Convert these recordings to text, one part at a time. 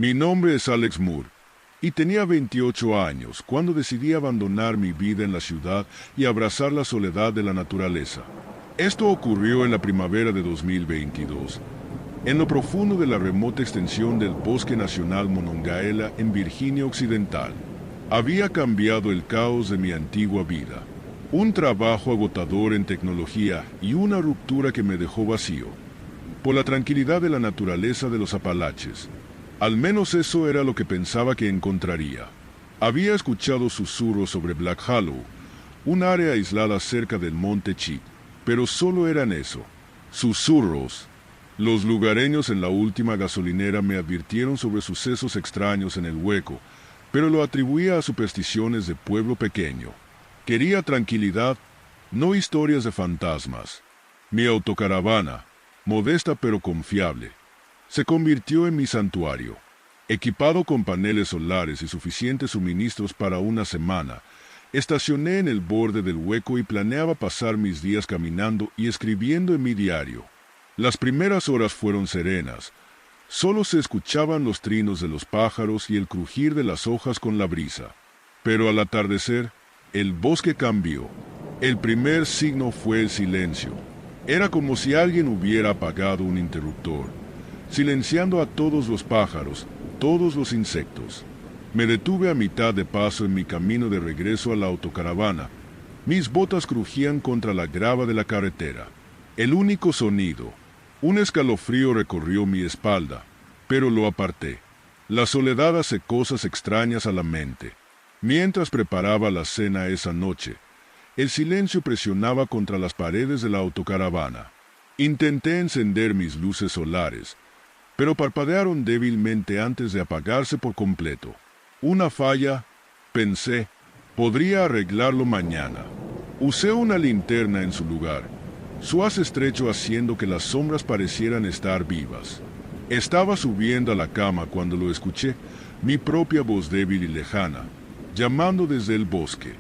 Mi nombre es Alex Moore, y tenía 28 años cuando decidí abandonar mi vida en la ciudad y abrazar la soledad de la naturaleza. Esto ocurrió en la primavera de 2022, en lo profundo de la remota extensión del Bosque Nacional Monongahela en Virginia Occidental. Había cambiado el caos de mi antigua vida, un trabajo agotador en tecnología y una ruptura que me dejó vacío, por la tranquilidad de la naturaleza de los Apalaches. Al menos eso era lo que pensaba que encontraría. Había escuchado susurros sobre Black Hollow, un área aislada cerca del monte Cheat, pero solo eran eso, susurros. Los lugareños en la última gasolinera me advirtieron sobre sucesos extraños en el hueco, pero lo atribuía a supersticiones de pueblo pequeño. Quería tranquilidad, no historias de fantasmas. Mi autocaravana, modesta pero confiable, se convirtió en mi santuario. Equipado con paneles solares y suficientes suministros para una semana, estacioné en el borde del hueco y planeaba pasar mis días caminando y escribiendo en mi diario. Las primeras horas fueron serenas. Solo se escuchaban los trinos de los pájaros y el crujir de las hojas con la brisa. Pero al atardecer, el bosque cambió. El primer signo fue el silencio. Era como si alguien hubiera apagado un interruptor, silenciando a todos los pájaros, todos los insectos. Me detuve a mitad de paso en mi camino de regreso a la autocaravana. Mis botas crujían contra la grava de la carretera. El único sonido, un escalofrío recorrió mi espalda, pero lo aparté. La soledad hace cosas extrañas a la mente. Mientras preparaba la cena esa noche, el silencio presionaba contra las paredes de la autocaravana. Intenté encender mis luces solares, pero parpadearon débilmente antes de apagarse por completo. Una falla, pensé, podría arreglarlo mañana. Usé una linterna en su lugar, su haz estrecho haciendo que las sombras parecieran estar vivas. Estaba subiendo a la cama cuando lo escuché, mi propia voz débil y lejana, llamando desde el bosque.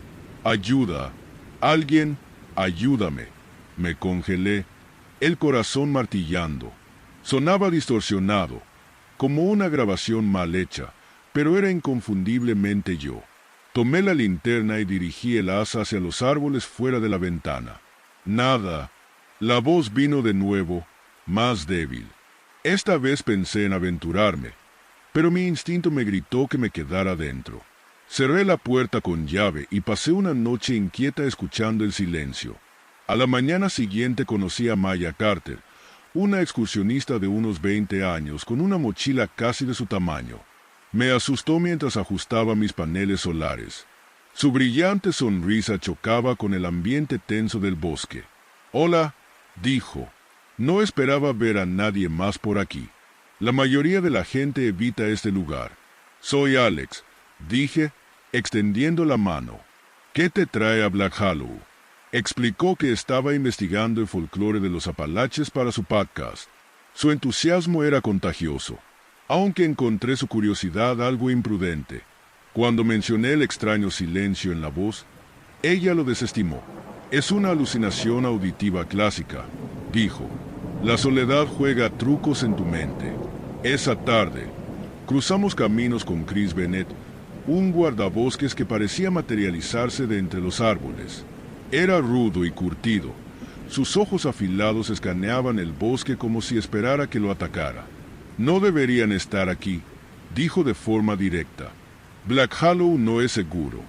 «Ayuda, alguien, ayúdame». Me congelé, el corazón martillando. Sonaba distorsionado, como una grabación mal hecha, pero era inconfundiblemente yo. Tomé la linterna y dirigí el haz hacia los árboles fuera de la ventana. Nada. La voz vino de nuevo, más débil. Esta vez pensé en aventurarme, pero mi instinto me gritó que me quedara dentro. Cerré la puerta con llave y pasé una noche inquieta escuchando el silencio. A la mañana siguiente conocí a Maya Carter, una excursionista de unos 20 años con una mochila casi de su tamaño. Me asustó mientras ajustaba mis paneles solares. Su brillante sonrisa chocaba con el ambiente tenso del bosque. «Hola», dijo. «No esperaba ver a nadie más por aquí. La mayoría de la gente evita este lugar». «Soy Alex», dije, extendiendo la mano. «¿Qué te trae a Black Hollow?» Explicó que estaba investigando el folclore de los Apalaches para su podcast. Su entusiasmo era contagioso, aunque encontré su curiosidad algo imprudente. Cuando mencioné el extraño silencio en la voz, ella lo desestimó. «Es una alucinación auditiva clásica», dijo. «La soledad juega trucos en tu mente». Esa tarde, cruzamos caminos con Chris Bennett, un guardabosques que parecía materializarse de entre los árboles. Era rudo y curtido. Sus ojos afilados escaneaban el bosque como si esperara que lo atacara. «No deberían estar aquí», dijo de forma directa. «Black Hollow no es seguro».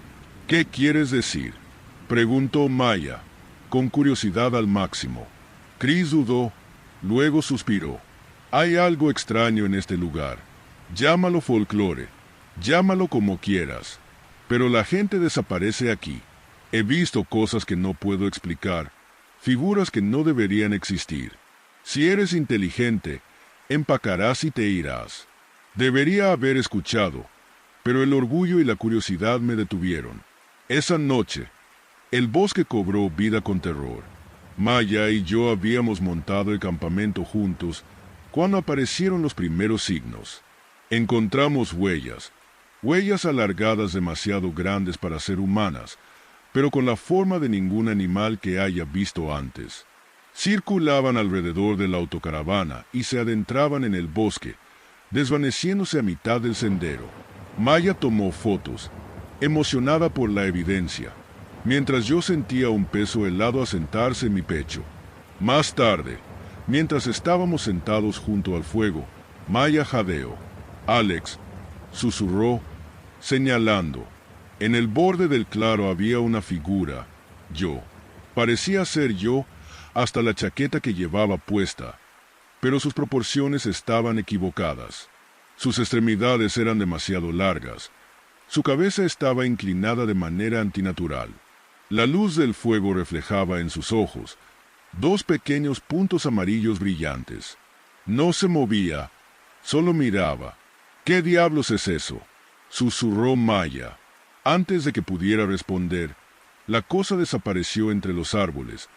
«¿Qué quieres decir?», preguntó Maya, con curiosidad al máximo. Chris dudó, luego suspiró. «Hay algo extraño en este lugar. Llámalo folclore, llámalo como quieras, pero la gente desaparece aquí. He visto cosas que no puedo explicar, figuras que no deberían existir. Si eres inteligente, empacarás y te irás». Debería haber escuchado, pero el orgullo y la curiosidad me detuvieron. Esa noche, el bosque cobró vida con terror. Maya y yo habíamos montado el campamento juntos cuando aparecieron los primeros signos. Encontramos huellas alargadas demasiado grandes para ser humanas, pero con la forma de ningún animal que haya visto antes. Circulaban alrededor de la autocaravana y se adentraban en el bosque, desvaneciéndose a mitad del sendero. Maya tomó fotos, emocionada por la evidencia, mientras yo sentía un peso helado asentarse en mi pecho. Más tarde, mientras estábamos sentados junto al fuego, Maya jadeó. Alex, susurró, señalando. En el borde del claro había una figura. Yo. Parecía ser yo hasta la chaqueta que llevaba puesta, pero sus proporciones estaban equivocadas. Sus extremidades eran demasiado largas. Su cabeza estaba inclinada de manera antinatural. La luz del fuego reflejaba en sus ojos dos pequeños puntos amarillos brillantes. No se movía, solo miraba. ¿Qué diablos es eso?, susurró Maya. Antes de que pudiera responder, la cosa desapareció entre los árboles,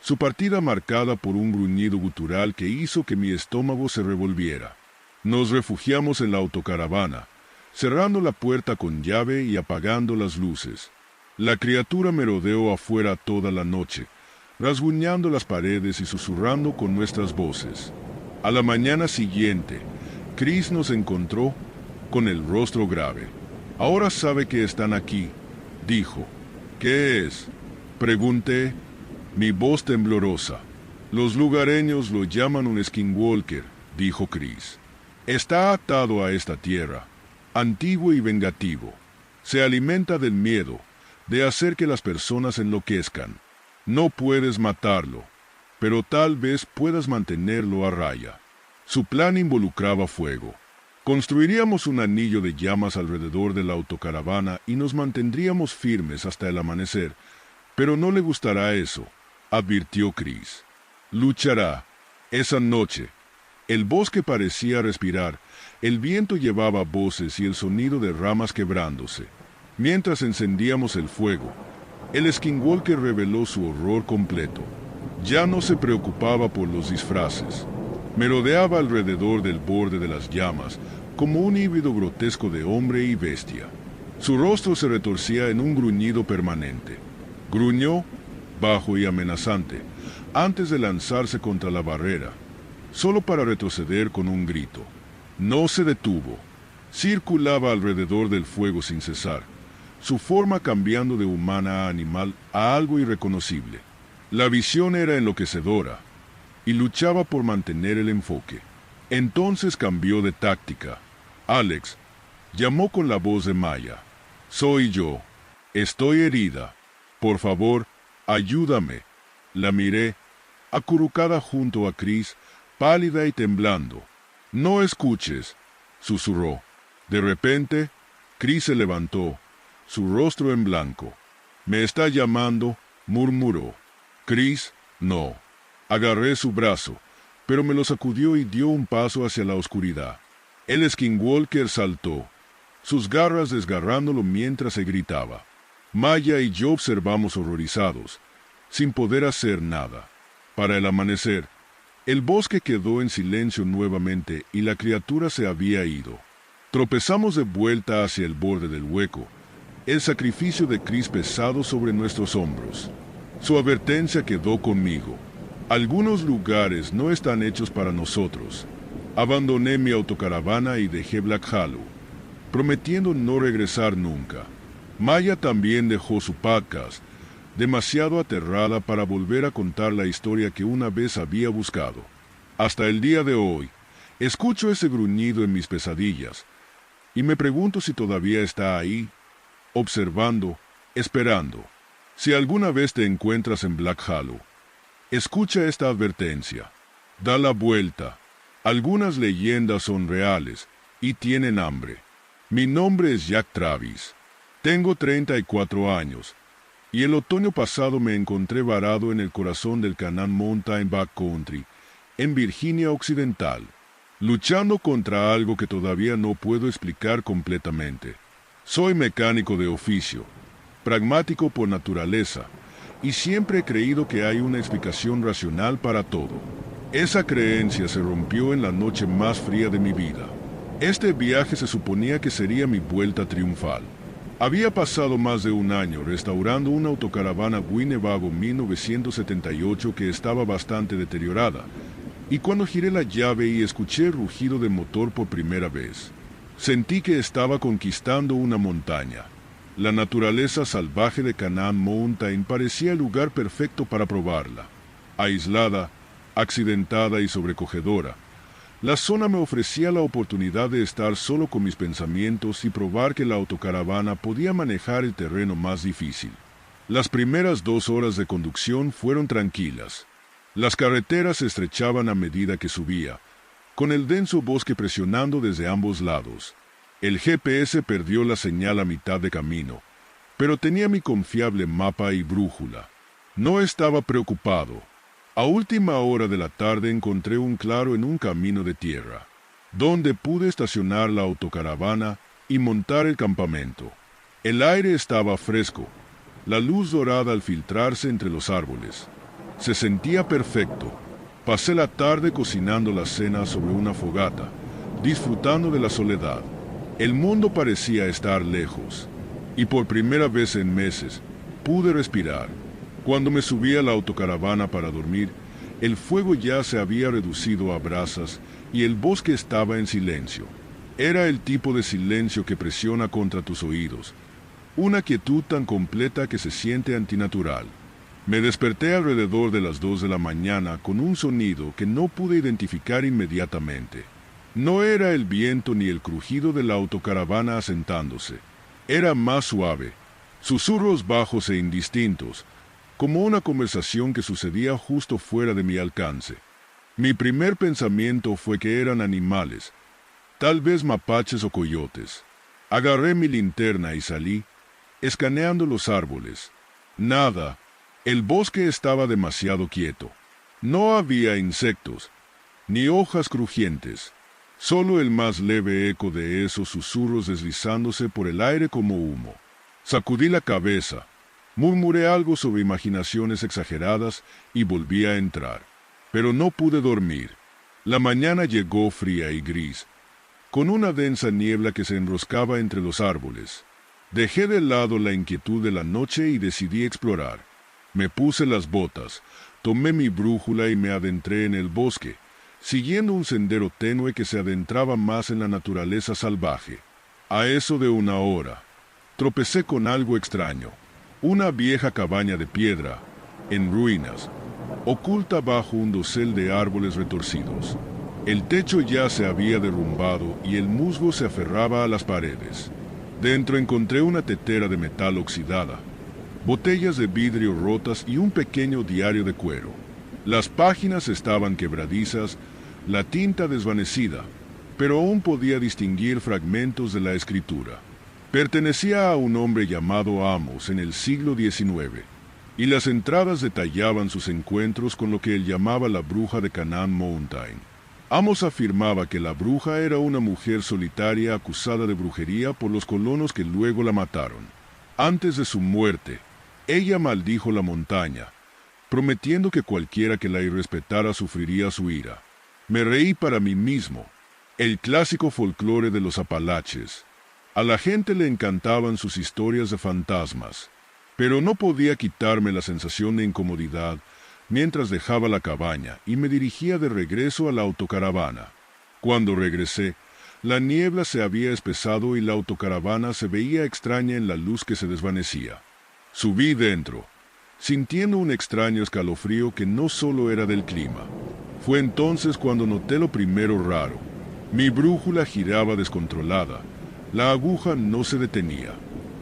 su partida marcada por un gruñido gutural que hizo que mi estómago se revolviera. Nos refugiamos en la autocaravana, cerrando la puerta con llave y apagando las luces. La criatura merodeó afuera toda la noche, rasguñando las paredes y susurrando con nuestras voces. A la mañana siguiente, Chris nos encontró con el rostro grave. Ahora sabe que están aquí, dijo. ¿Qué es?, pregunté, mi voz temblorosa. Los lugareños lo llaman un skinwalker, dijo Chris. Está atado a esta tierra, antiguo y vengativo. Se alimenta del miedo, de hacer que las personas enloquezcan. No puedes matarlo, pero tal vez puedas mantenerlo a raya. Su plan involucraba fuego. Construiríamos un anillo de llamas alrededor de la autocaravana y nos mantendríamos firmes hasta el amanecer, pero no le gustará eso, advirtió Chris. Luchará. Esa noche, el bosque parecía respirar, el viento llevaba voces y el sonido de ramas quebrándose. Mientras encendíamos el fuego, el skinwalker reveló su horror completo. Ya no se preocupaba por los disfraces. Merodeaba alrededor del borde de las llamas, como un híbrido grotesco de hombre y bestia. Su rostro se retorcía en un gruñido permanente. Gruñó, bajo y amenazante, antes de lanzarse contra la barrera, solo para retroceder con un grito. No se detuvo. Circulaba alrededor del fuego sin cesar, su forma cambiando de humana a animal a algo irreconocible. La visión era enloquecedora, y luchaba por mantener el enfoque. Entonces cambió de táctica. Alex llamó con la voz de Maya. Soy yo. Estoy herida. Por favor, ayúdame. La miré, acurrucada junto a Chris, pálida y temblando. No escuches, susurró. De repente, Chris se levantó, su rostro en blanco. Me está llamando, murmuró. Chris, no. Agarré su brazo, pero me lo sacudió y dio un paso hacia la oscuridad. El skinwalker saltó, sus garras desgarrándolo mientras se gritaba. Maya y yo observamos horrorizados, sin poder hacer nada. Para el amanecer, el bosque quedó en silencio nuevamente y la criatura se había ido. Tropezamos de vuelta hacia el borde del hueco, el sacrificio de Chris pesado sobre nuestros hombros. Su advertencia quedó conmigo. Algunos lugares no están hechos para nosotros. Abandoné mi autocaravana y dejé Black Hollow, prometiendo no regresar nunca. Maya también dejó su podcast, demasiado aterrada para volver a contar la historia que una vez había buscado. Hasta el día de hoy, escucho ese gruñido en mis pesadillas, y me pregunto si todavía está ahí, observando, esperando. Si alguna vez te encuentras en Black Hollow, escucha esta advertencia. Da la vuelta. Algunas leyendas son reales y tienen hambre. Mi nombre es Jack Travis. Tengo 34 años, y el otoño pasado me encontré varado en el corazón del Canaan Mountain Backcountry, en Virginia Occidental, luchando contra algo que todavía no puedo explicar completamente. Soy mecánico de oficio, pragmático por naturaleza, y siempre he creído que hay una explicación racional para todo. Esa creencia se rompió en la noche más fría de mi vida. Este viaje se suponía que sería mi vuelta triunfal. Había pasado más de un año restaurando una autocaravana Winnebago 1978 que estaba bastante deteriorada, y cuando giré la llave y escuché el rugido del motor por primera vez, sentí que estaba conquistando una montaña. La naturaleza salvaje de Canaan Mountain parecía el lugar perfecto para probarla. Aislada, accidentada y sobrecogedora, la zona me ofrecía la oportunidad de estar solo con mis pensamientos y probar que la autocaravana podía manejar el terreno más difícil. Las primeras 2 horas de conducción fueron tranquilas. Las carreteras se estrechaban a medida que subía, con el denso bosque presionando desde ambos lados. El GPS perdió la señal a mitad de camino, pero tenía mi confiable mapa y brújula. No estaba preocupado. A última hora de la tarde encontré un claro en un camino de tierra, donde pude estacionar la autocaravana y montar el campamento. El aire estaba fresco, la luz dorada al filtrarse entre los árboles. Se sentía perfecto. Pasé la tarde cocinando la cena sobre una fogata, disfrutando de la soledad. El mundo parecía estar lejos, y por primera vez en meses pude respirar. Cuando me subí a la autocaravana para dormir, el fuego ya se había reducido a brasas y el bosque estaba en silencio. Era el tipo de silencio que presiona contra tus oídos, una quietud tan completa que se siente antinatural. Me desperté alrededor de las 2 de la mañana con un sonido que no pude identificar inmediatamente. No era el viento ni el crujido de la autocaravana asentándose. Era más suave, susurros bajos e indistintos, como una conversación que sucedía justo fuera de mi alcance. Mi primer pensamiento fue que eran animales, tal vez mapaches o coyotes. Agarré mi linterna y salí, escaneando los árboles. Nada. El bosque estaba demasiado quieto. No había insectos, ni hojas crujientes. Solo el más leve eco de esos susurros deslizándose por el aire como humo. Sacudí la cabeza, murmuré algo sobre imaginaciones exageradas y volví a entrar. Pero no pude dormir. La mañana llegó fría y gris, con una densa niebla que se enroscaba entre los árboles. Dejé de lado la inquietud de la noche y decidí explorar. Me puse las botas, tomé mi brújula y me adentré en el bosque, siguiendo un sendero tenue que se adentraba más en la naturaleza salvaje. A eso de 1 hora, tropecé con algo extraño. Una vieja cabaña de piedra, en ruinas, oculta bajo un dosel de árboles retorcidos. El techo ya se había derrumbado y el musgo se aferraba a las paredes. Dentro encontré una tetera de metal oxidada, botellas de vidrio rotas y un pequeño diario de cuero. Las páginas estaban quebradizas, la tinta desvanecida, pero aún podía distinguir fragmentos de la escritura. Pertenecía a un hombre llamado Amos en el siglo XIX, y las entradas detallaban sus encuentros con lo que él llamaba la bruja de Canaan Mountain. Amos afirmaba que la bruja era una mujer solitaria acusada de brujería por los colonos que luego la mataron. Antes de su muerte, ella maldijo la montaña, prometiendo que cualquiera que la irrespetara sufriría su ira. Me reí para mí mismo. El clásico folclore de los Apalaches. A la gente le encantaban sus historias de fantasmas, pero no podía quitarme la sensación de incomodidad mientras dejaba la cabaña y me dirigía de regreso a la autocaravana. Cuando regresé, la niebla se había espesado y la autocaravana se veía extraña en la luz que se desvanecía. Subí dentro, sintiendo un extraño escalofrío que no solo era del clima. Fue entonces cuando noté lo primero raro. Mi brújula giraba descontrolada. La aguja no se detenía.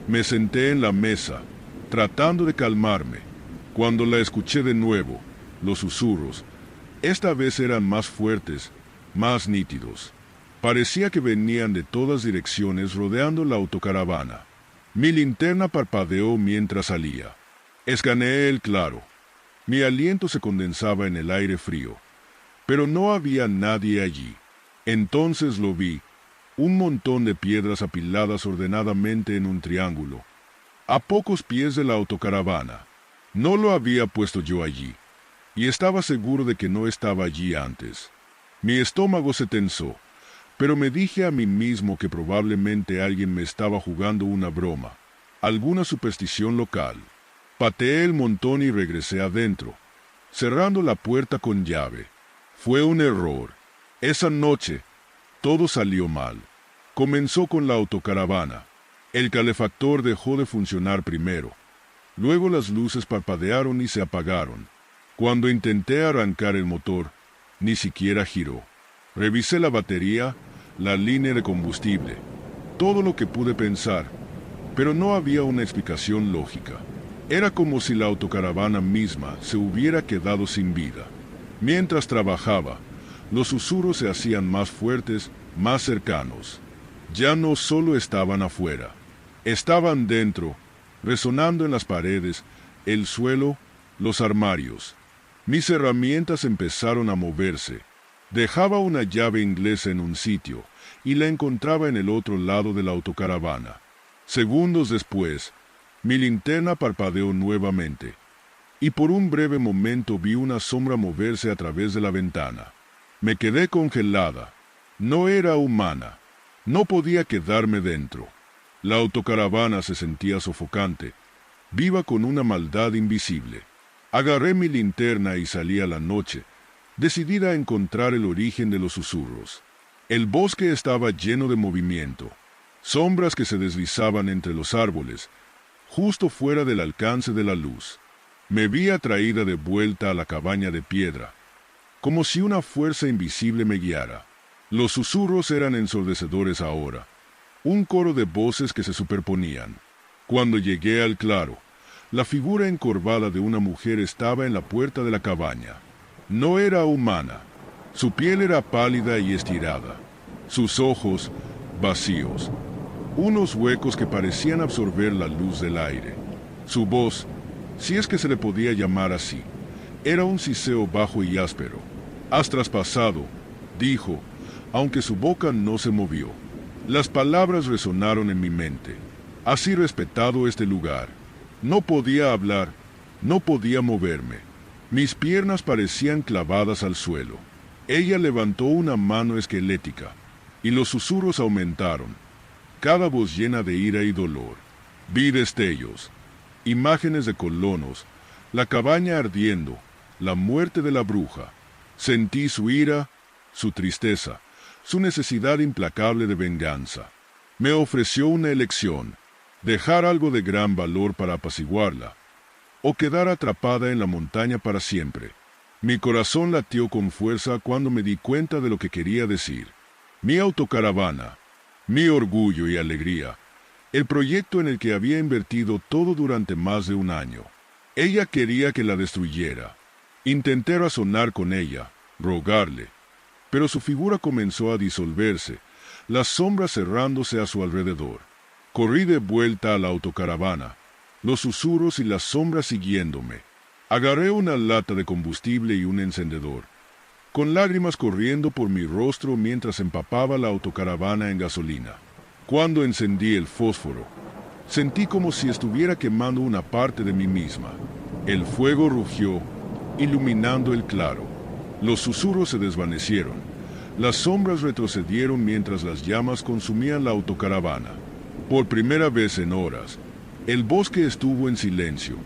Me senté en la mesa, tratando de calmarme. Cuando la escuché de nuevo, los susurros, esta vez eran más fuertes, más nítidos. Parecía que venían de todas direcciones rodeando la autocaravana. Mi linterna parpadeó mientras salía. Escaneé el claro. Mi aliento se condensaba en el aire frío, pero no había nadie allí. Entonces lo vi, un montón de piedras apiladas ordenadamente en un triángulo, a pocos pies de la autocaravana. No lo había puesto yo allí, y estaba seguro de que no estaba allí antes. Mi estómago se tensó, pero me dije a mí mismo que probablemente alguien me estaba jugando una broma, alguna superstición local. Pateé el montón y regresé adentro, cerrando la puerta con llave. Fue un error. Esa noche, todo salió mal. Comenzó con la autocaravana. El calefactor dejó de funcionar primero. Luego las luces parpadearon y se apagaron. Cuando intenté arrancar el motor, ni siquiera giró. Revisé la batería, la línea de combustible, todo lo que pude pensar, pero no había una explicación lógica. Era como si la autocaravana misma se hubiera quedado sin vida. Mientras trabajaba, los susurros se hacían más fuertes, más cercanos. Ya no solo estaban afuera, estaban dentro, resonando en las paredes, el suelo, los armarios. Mis herramientas empezaron a moverse. Dejaba una llave inglesa en un sitio y la encontraba en el otro lado de la autocaravana. Segundos después, mi linterna parpadeó nuevamente, y por un breve momento vi una sombra moverse a través de la ventana. Me quedé congelada. No era humana. No podía quedarme dentro. La autocaravana se sentía sofocante, viva con una maldad invisible. Agarré mi linterna y salí a la noche, decidida a encontrar el origen de los susurros. El bosque estaba lleno de movimiento, sombras que se deslizaban entre los árboles, justo fuera del alcance de la luz. Me vi atraída de vuelta a la cabaña de piedra, como si una fuerza invisible me guiara. Los susurros eran ensordecedores ahora, un coro de voces que se superponían. Cuando llegué al claro, la figura encorvada de una mujer estaba en la puerta de la cabaña. No era humana. Su piel era pálida y estirada. Sus ojos, vacíos. Unos huecos que parecían absorber la luz del aire. Su voz, si es que se le podía llamar así, era un siseo bajo y áspero. «Has traspasado», dijo, aunque su boca no se movió. Las palabras resonaron en mi mente. «Has respetado este lugar». No podía hablar, no podía moverme. Mis piernas parecían clavadas al suelo. Ella levantó una mano esquelética, y los susurros aumentaron, cada voz llena de ira y dolor. Vi destellos, imágenes de colonos, la cabaña ardiendo, la muerte de la bruja. Sentí su ira, su tristeza, su necesidad implacable de venganza. Me ofreció una elección: dejar algo de gran valor para apaciguarla, o quedar atrapada en la montaña para siempre. Mi corazón latió con fuerza cuando me di cuenta de lo que quería decir. Mi autocaravana, mi orgullo y alegría, el proyecto en el que había invertido todo durante más de un año. Ella quería que la destruyera. Intenté razonar con ella, rogarle, pero su figura comenzó a disolverse, las sombras cerrándose a su alrededor. Corrí de vuelta a la autocaravana, los susurros y las sombras siguiéndome. Agarré una lata de combustible y un encendedor, con lágrimas corriendo por mi rostro mientras empapaba la autocaravana en gasolina. Cuando encendí el fósforo, sentí como si estuviera quemando una parte de mí misma. El fuego rugió, iluminando el claro. Los susurros se desvanecieron. Las sombras retrocedieron mientras las llamas consumían la autocaravana. Por primera vez en horas, el bosque estuvo en silencio.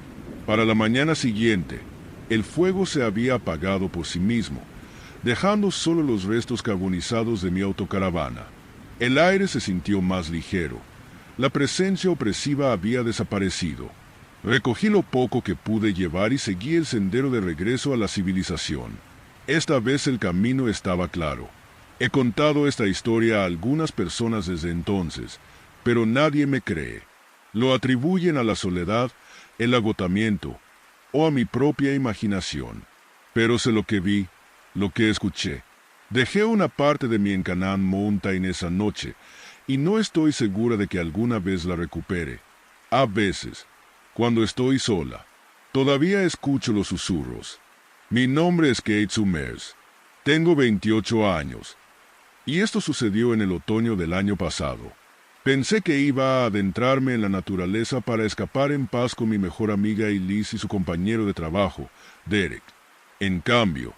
Para la mañana siguiente, el fuego se había apagado por sí mismo, dejando solo los restos carbonizados de mi autocaravana. El aire se sintió más ligero. La presencia opresiva había desaparecido. Recogí lo poco que pude llevar y seguí el sendero de regreso a la civilización. Esta vez el camino estaba claro. He contado esta historia a algunas personas desde entonces, pero nadie me cree. Lo atribuyen a la soledad, el agotamiento, o a mi propia imaginación. Pero sé lo que vi, lo que escuché. Dejé una parte de mi Encanaan Mountain esa noche, y no estoy segura de que alguna vez la recupere. A veces, cuando estoy sola, todavía escucho los susurros. Mi nombre es Kate Summers. Tengo 28 años, y esto sucedió en el otoño del año pasado. Pensé que iba a adentrarme en la naturaleza para escapar en paz con mi mejor amiga Elise y su compañero de trabajo, Derek. En cambio,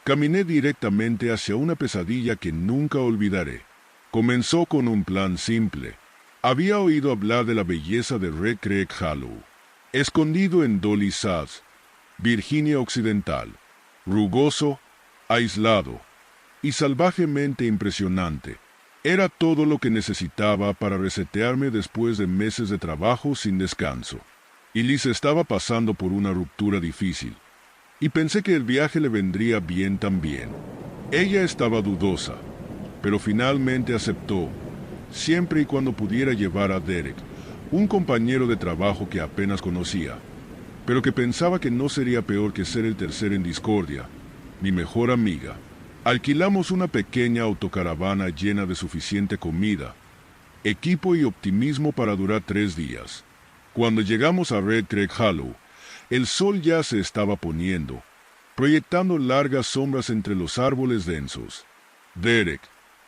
caminé directamente hacia una pesadilla que nunca olvidaré. Comenzó con un plan simple. Había oído hablar de la belleza de Red Creek Hollow, escondido en Dolly Sass, Virginia Occidental. Rugoso, aislado y salvajemente impresionante. Era todo lo que necesitaba para resetearme después de meses de trabajo sin descanso. Elise estaba pasando por una ruptura difícil, y pensé que el viaje le vendría bien también. Ella estaba dudosa, pero finalmente aceptó, siempre y cuando pudiera llevar a Derek, un compañero de trabajo que apenas conocía, pero que pensaba que no sería peor que ser el tercero en discordia, mi mejor amiga. Alquilamos una pequeña autocaravana llena de suficiente comida, equipo y optimismo para durar 3 días. Cuando llegamos a Red Creek Hollow, el sol ya se estaba poniendo, proyectando largas sombras entre los árboles densos. Derek,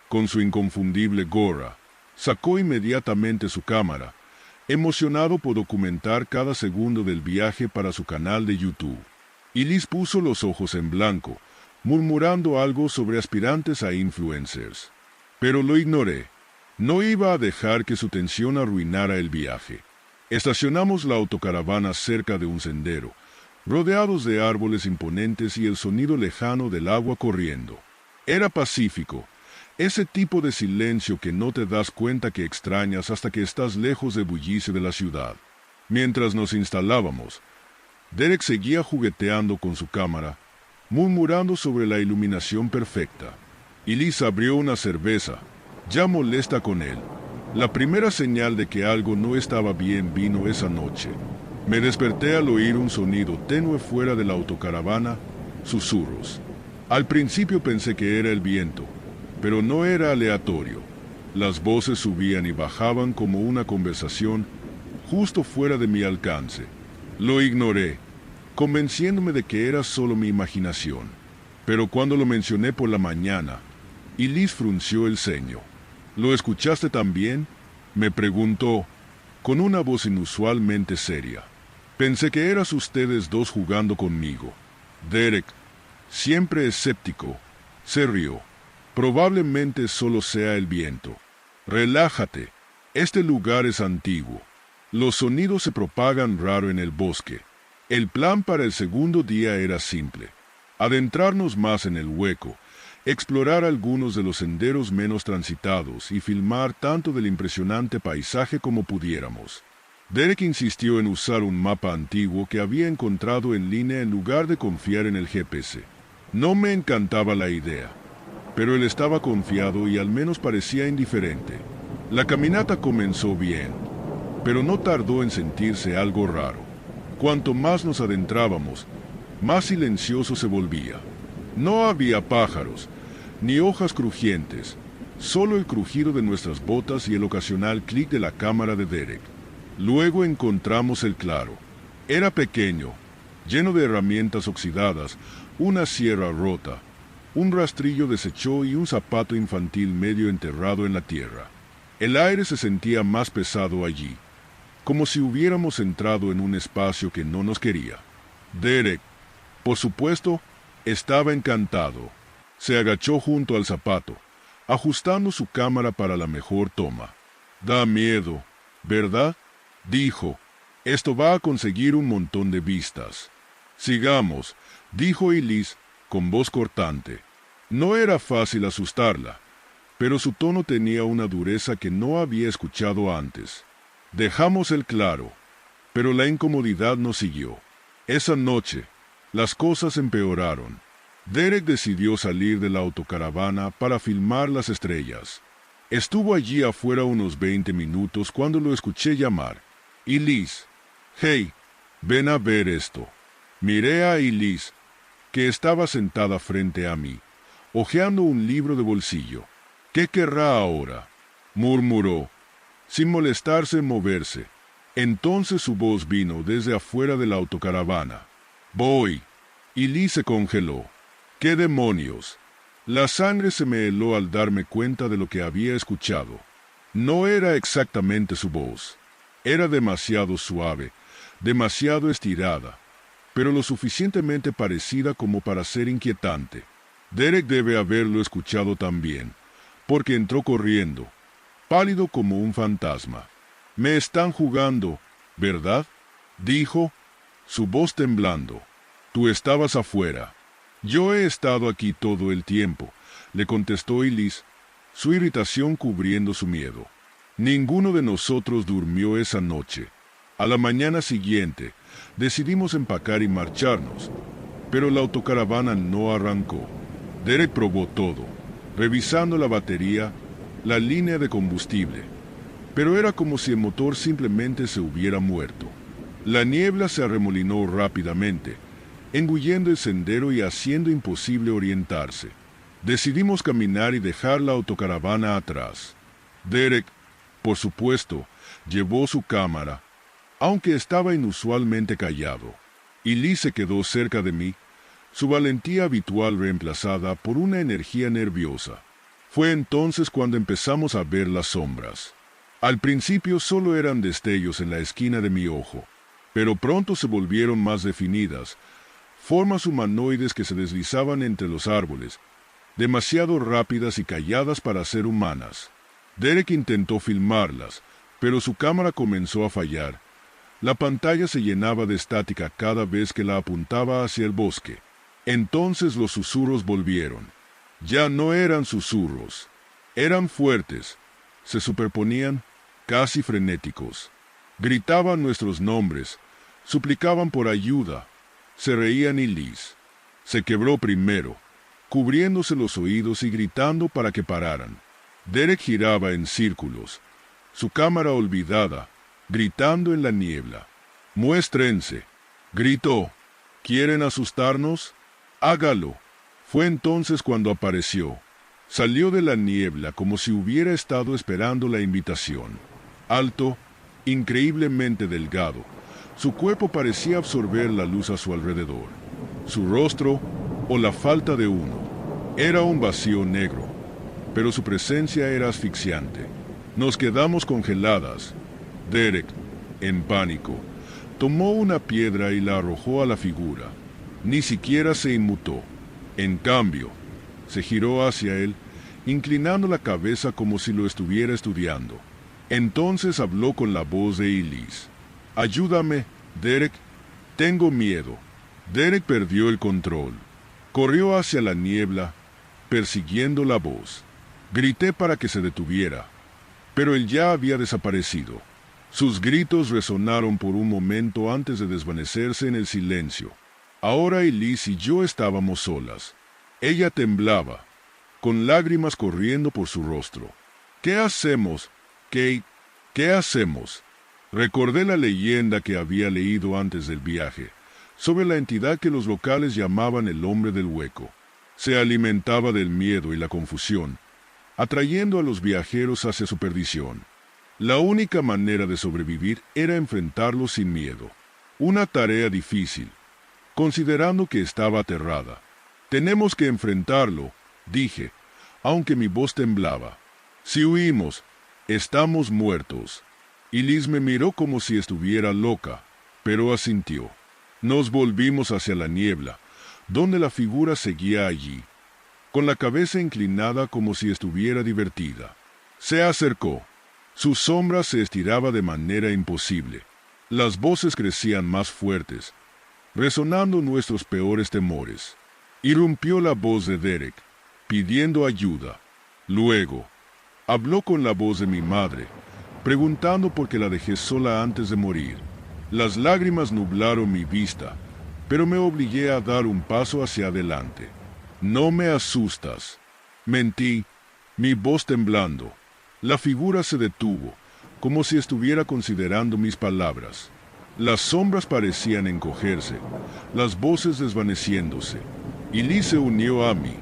con su inconfundible gorra, sacó inmediatamente su cámara, emocionado por documentar cada segundo del viaje para su canal de YouTube. Elise puso los ojos en blanco, murmurando algo sobre aspirantes a influencers. Pero lo ignoré. No iba a dejar que su tensión arruinara el viaje. Estacionamos la autocaravana cerca de un sendero, rodeados de árboles imponentes y el sonido lejano del agua corriendo. Era pacífico, ese tipo de silencio que no te das cuenta que extrañas hasta que estás lejos del bullicio de la ciudad. Mientras nos instalábamos, Derek seguía jugueteando con su cámara, murmurando sobre la iluminación perfecta. Elise abrió una cerveza, ya molesta con él. La primera señal de que algo no estaba bien vino esa noche. Me desperté al oír un sonido tenue fuera de la autocaravana, susurros. Al principio pensé que era el viento, pero no era aleatorio. Las voces subían y bajaban como una conversación justo fuera de mi alcance. Lo ignoré, convenciéndome de que era solo mi imaginación. Pero cuando lo mencioné por la mañana, Elise frunció el ceño. ¿Lo escuchaste también?, me preguntó, con una voz inusualmente seria. Pensé que eras ustedes dos jugando conmigo. Derek, siempre escéptico, se rió. Probablemente solo sea el viento. Relájate, este lugar es antiguo. Los sonidos se propagan raro en el bosque. El plan para el segundo día era simple: adentrarnos más en el hueco, explorar algunos de los senderos menos transitados y filmar tanto del impresionante paisaje como pudiéramos. Derek insistió en usar un mapa antiguo que había encontrado en línea en lugar de confiar en el GPS. No me encantaba la idea, pero él estaba confiado y al menos parecía indiferente. La caminata comenzó bien, pero no tardó en sentirse algo raro. Cuanto más nos adentrábamos, más silencioso se volvía. No había pájaros, ni hojas crujientes, solo el crujido de nuestras botas y el ocasional clic de la cámara de Derek. Luego encontramos el claro. Era pequeño, lleno de herramientas oxidadas, una sierra rota, un rastrillo deshecho y un zapato infantil medio enterrado en la tierra. El aire se sentía más pesado allí, como si hubiéramos entrado en un espacio que no nos quería. Derek, por supuesto, estaba encantado. Se agachó junto al zapato, ajustando su cámara para la mejor toma. Da miedo, ¿verdad?, dijo. Esto va a conseguir un montón de vistas. Sigamos, dijo Elise con voz cortante. No era fácil asustarla, pero su tono tenía una dureza que no había escuchado antes. Dejamos el claro, pero la incomodidad nos siguió. Esa noche, las cosas empeoraron. Derek decidió salir de la autocaravana para filmar las estrellas. Estuvo allí afuera unos 20 minutos cuando lo escuché llamar. Elise, hey, ven a ver esto. Miré a Elise, que estaba sentada frente a mí, hojeando un libro de bolsillo. ¿Qué querrá ahora?, murmuró, sin molestarse en moverse. Entonces su voz vino desde afuera de la autocaravana. Voy. Elise se congeló. ¡Qué demonios! La sangre se me heló al darme cuenta de lo que había escuchado. No era exactamente su voz. Era demasiado suave, demasiado estirada, pero lo suficientemente parecida como para ser inquietante. Derek debe haberlo escuchado también, porque entró corriendo, pálido como un fantasma. «Me están jugando, ¿verdad?», dijo, su voz temblando. «Tú estabas afuera». Yo he estado aquí todo el tiempo, le contestó Elise, su irritación cubriendo su miedo. Ninguno de nosotros durmió esa noche. A la mañana siguiente, decidimos empacar y marcharnos, pero la autocaravana no arrancó. Derek probó todo, revisando la batería, la línea de combustible, pero era como si el motor simplemente se hubiera muerto. La niebla se arremolinó rápidamente, engullendo el sendero y haciendo imposible orientarse. Decidimos caminar y dejar la autocaravana atrás. Derek, por supuesto, llevó su cámara, aunque estaba inusualmente callado. Y Lee se quedó cerca de mí, su valentía habitual reemplazada por una energía nerviosa. Fue entonces cuando empezamos a ver las sombras. Al principio solo eran destellos en la esquina de mi ojo, pero pronto se volvieron más definidas, formas humanoides que se deslizaban entre los árboles, demasiado rápidas y calladas para ser humanas. Derek intentó filmarlas, pero su cámara comenzó a fallar. La pantalla se llenaba de estática cada vez que la apuntaba hacia el bosque. Entonces los susurros volvieron. Ya no eran susurros. Eran fuertes. Se superponían, casi frenéticos. Gritaban nuestros nombres. Suplicaban por ayuda. Se reían y Liz se quebró primero, cubriéndose los oídos y gritando para que pararan. Derek giraba en círculos, su cámara olvidada, gritando en la niebla. «Muéstrense», gritó. «¿Quieren asustarnos? Hágalo». Fue entonces cuando apareció. Salió de la niebla como si hubiera estado esperando la invitación. Alto, increíblemente delgado, su cuerpo parecía absorber la luz a su alrededor. Su rostro, o la falta de uno, era un vacío negro, pero su presencia era asfixiante. Nos quedamos congeladas. Derek, en pánico, tomó una piedra y la arrojó a la figura. Ni siquiera se inmutó. En cambio, se giró hacia él, inclinando la cabeza como si lo estuviera estudiando. Entonces habló con la voz de Elise. «Ayúdame, Derek. Tengo miedo». Derek perdió el control. Corrió hacia la niebla, persiguiendo la voz. Grité para que se detuviera, pero él ya había desaparecido. Sus gritos resonaron por un momento antes de desvanecerse en el silencio. Ahora Elise y yo estábamos solas. Ella temblaba, con lágrimas corriendo por su rostro. «¿Qué hacemos, Kate? ¿Qué hacemos?» Recordé la leyenda que había leído antes del viaje, sobre la entidad que los locales llamaban el hombre del hueco. Se alimentaba del miedo y la confusión, atrayendo a los viajeros hacia su perdición. La única manera de sobrevivir era enfrentarlo sin miedo. Una tarea difícil, considerando que estaba aterrada. «Tenemos que enfrentarlo», dije, aunque mi voz temblaba. «Si huimos, estamos muertos». Y Liz me miró como si estuviera loca, pero asintió. Nos volvimos hacia la niebla, donde la figura seguía allí, con la cabeza inclinada como si estuviera divertida. Se acercó. Su sombra se estiraba de manera imposible. Las voces crecían más fuertes, resonando nuestros peores temores. Irrumpió la voz de Derek, pidiendo ayuda. Luego, habló con la voz de mi madre, preguntando por qué la dejé sola antes de morir. Las lágrimas nublaron mi vista, pero me obligué a dar un paso hacia adelante. «No me asustas», mentí, mi voz temblando. La figura se detuvo, como si estuviera considerando mis palabras. Las sombras parecían encogerse, las voces desvaneciéndose. Y Liz se unió a mí,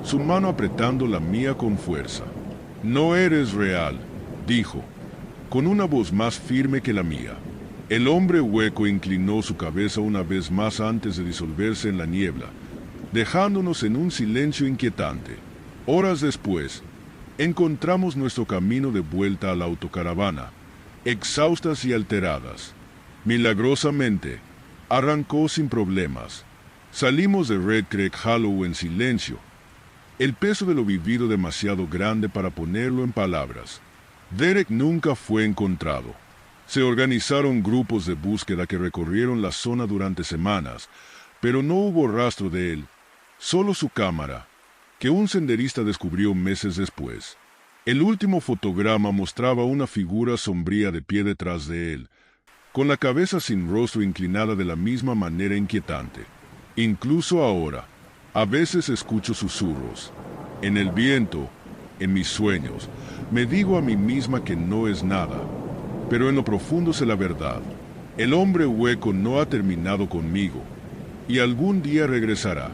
su mano apretando la mía con fuerza. «No eres real», dijo, con una voz más firme que la mía. El hombre hueco inclinó su cabeza una vez más antes de disolverse en la niebla, dejándonos en un silencio inquietante. Horas después, encontramos nuestro camino de vuelta a la autocaravana, exhaustas y alteradas. Milagrosamente, arrancó sin problemas. Salimos de Red Creek Hollow en silencio, el peso de lo vivido demasiado grande para ponerlo en palabras. Derek nunca fue encontrado. Se organizaron grupos de búsqueda que recorrieron la zona durante semanas, pero no hubo rastro de él, Solo su cámara, que un senderista descubrió meses después. El último fotograma mostraba una figura sombría de pie detrás de él, con la cabeza sin rostro inclinada de la misma manera inquietante. Incluso ahora, a veces escucho susurros. En el viento, en mis sueños, me digo a mí misma que no es nada, pero en lo profundo sé la verdad. El hombre hueco no ha terminado conmigo, y algún día regresará.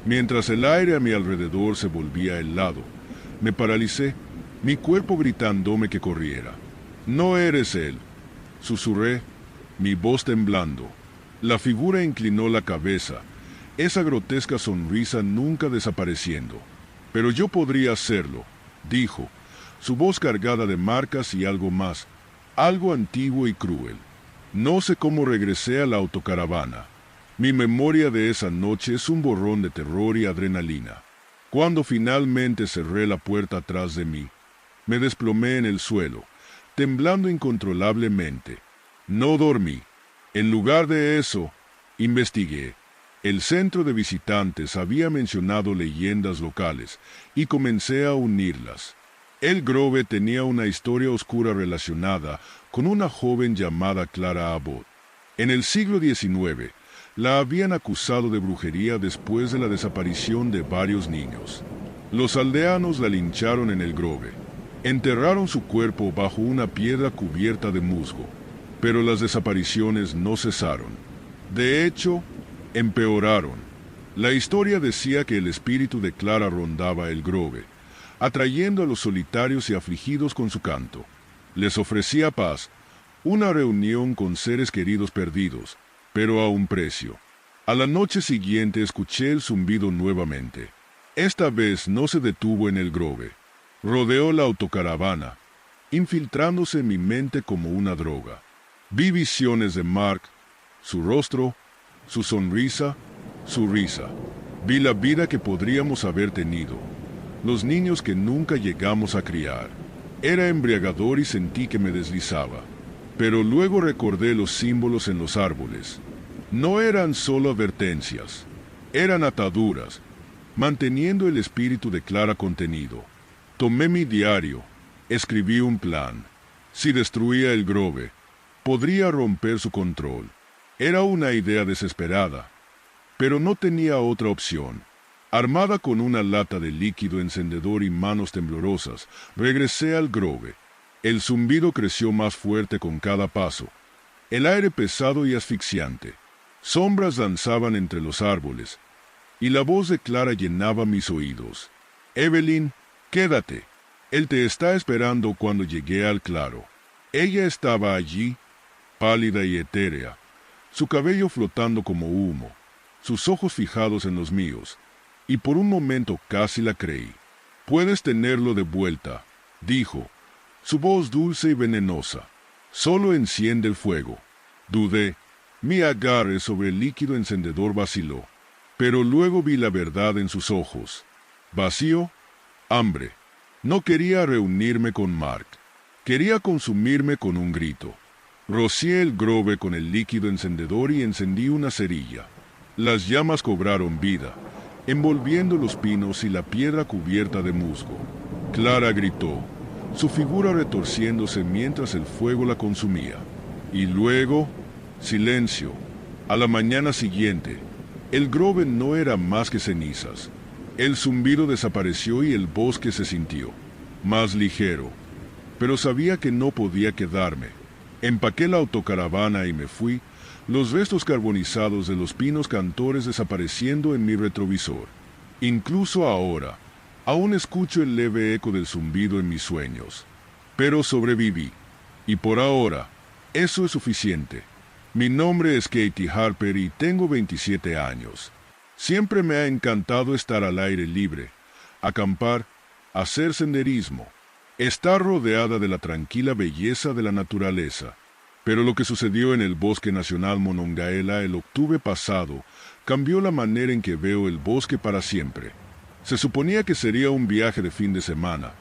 Mientras el aire a mi alrededor se volvía helado, me paralicé, mi cuerpo gritándome que corriera. «No eres él», susurré, mi voz temblando. La figura inclinó la cabeza, esa grotesca sonrisa nunca desapareciendo. «Pero yo podría hacerlo», dijo, su voz cargada de marcas y algo más, algo antiguo y cruel. No sé cómo regresé a la autocaravana. Mi memoria de esa noche es un borrón de terror y adrenalina. Cuando finalmente cerré la puerta atrás de mí, me desplomé en el suelo, temblando incontrolablemente. No dormí. En lugar de eso, investigué. El centro de visitantes había mencionado leyendas locales y comencé a unirlas. El Grove tenía una historia oscura relacionada con una joven llamada Clara Abbott. En el siglo XIX, la habían acusado de brujería después de la desaparición de varios niños. Los aldeanos la lincharon en el Grove. Enterraron su cuerpo bajo una piedra cubierta de musgo, pero las desapariciones no cesaron. De hecho, empeoraron. La historia decía que el espíritu de Clara rondaba el Grove, atrayendo a los solitarios y afligidos con su canto. Les ofrecía paz, una reunión con seres queridos perdidos, pero a un precio. A la noche siguiente escuché el zumbido nuevamente. Esta vez no se detuvo en el Grove. Rodeó la autocaravana, infiltrándose en mi mente como una droga. Vi visiones de Mark, su rostro, su sonrisa, su risa. Vi la vida que podríamos haber tenido, los niños que nunca llegamos a criar. Era embriagador y sentí que me deslizaba. Pero luego recordé los símbolos en los árboles. No eran solo advertencias, eran ataduras, manteniendo el espíritu de Clara contenido. Tomé mi diario, escribí un plan. Si destruía el Grove, podría romper su control. Era una idea desesperada, pero no tenía otra opción. Armada con una lata de líquido encendedor y manos temblorosas, regresé al Grove. El zumbido creció más fuerte con cada paso. El aire pesado y asfixiante. Sombras danzaban entre los árboles, y la voz de Clara llenaba mis oídos. «Evelyn, quédate. Él te está esperando». Cuando llegué al claro, ella estaba allí, pálida y etérea, su cabello flotando como humo, sus ojos fijados en los míos, y por un momento casi la creí. «Puedes tenerlo de vuelta», dijo, su voz dulce y venenosa. «Solo enciende el fuego». Dudé. Mi agarre sobre el líquido encendedor vaciló, pero luego vi la verdad en sus ojos. Vacío, hambre. No quería reunirme con Mark. Quería consumirme con un grito. Rocié el Grove con el líquido encendedor y encendí una cerilla. Las llamas cobraron vida, envolviendo los pinos y la piedra cubierta de musgo. Clara gritó, su figura retorciéndose mientras el fuego la consumía. Y luego, silencio. A la mañana siguiente, el Grove no era más que cenizas. El zumbido desapareció y el bosque se sintió más ligero. Pero sabía que no podía quedarme. Empaqué la autocaravana y me fui, los restos carbonizados de los pinos cantores desapareciendo en mi retrovisor. Incluso ahora, aún escucho el leve eco del zumbido en mis sueños. Pero sobreviví. Y por ahora, eso es suficiente. Mi nombre es Katie Harper y tengo 27 años. Siempre me ha encantado estar al aire libre, acampar, hacer senderismo, estar rodeada de la tranquila belleza de la naturaleza. Pero lo que sucedió en el Bosque Nacional Monongahela el octubre pasado cambió la manera en que veo el bosque para siempre. Se suponía que sería un viaje de fin de semana,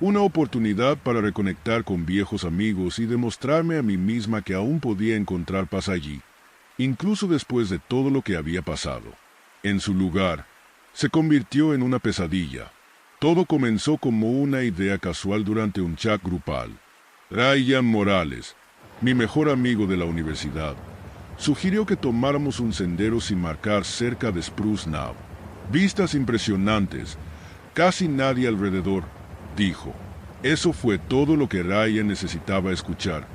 una oportunidad para reconectar con viejos amigos y demostrarme a mí misma que aún podía encontrar paz allí, incluso después de todo lo que había pasado. En su lugar, se convirtió en una pesadilla. Todo comenzó como una idea casual durante un chat grupal. Ryan Morales, mi mejor amigo de la universidad, sugirió que tomáramos un sendero sin marcar cerca de Spruce Knob. Vistas impresionantes, casi nadie alrededor, dijo. Eso fue todo lo que Ryan necesitaba escuchar.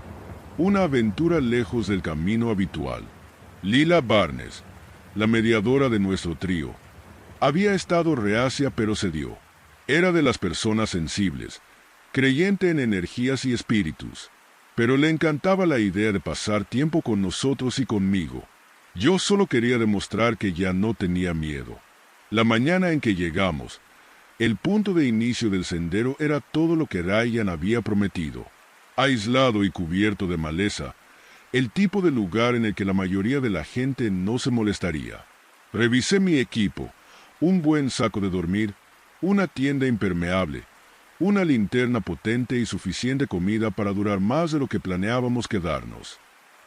Una aventura lejos del camino habitual. Lila Barnes, la mediadora de nuestro trío, había estado reacia pero cedió. Era de las personas sensibles, creyente en energías y espíritus, pero le encantaba la idea de pasar tiempo con nosotros y conmigo. Yo solo quería demostrar que ya no tenía miedo. La mañana en que llegamos, el punto de inicio del sendero era todo lo que Ryan había prometido. Aislado y cubierto de maleza, el tipo de lugar en el que la mayoría de la gente no se molestaría. Revisé mi equipo, un buen saco de dormir, una tienda impermeable, una linterna potente y suficiente comida para durar más de lo que planeábamos quedarnos.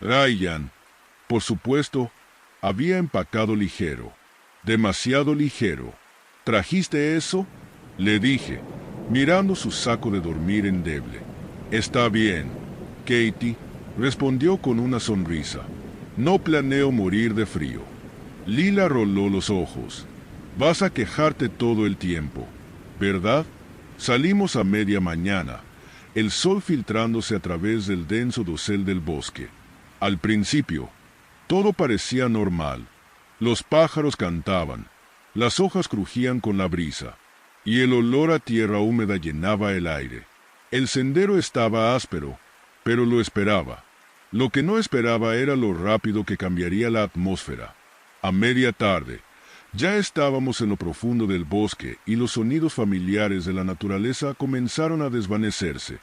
Ryan, por supuesto, había empacado ligero, demasiado ligero. ¿Trajiste eso?, le dije, mirando su saco de dormir endeble. Está bien, Katie, respondió con una sonrisa. No planeo morir de frío. Lila roló los ojos. Vas a quejarte todo el tiempo, ¿verdad? Salimos a media mañana, el sol filtrándose a través del denso dosel del bosque. Al principio, todo parecía normal. Los pájaros cantaban, las hojas crujían con la brisa, y el olor a tierra húmeda llenaba el aire. El sendero estaba áspero, pero lo esperaba. Lo que no esperaba era lo rápido que cambiaría la atmósfera. A media tarde, ya estábamos en lo profundo del bosque y los sonidos familiares de la naturaleza comenzaron a desvanecerse.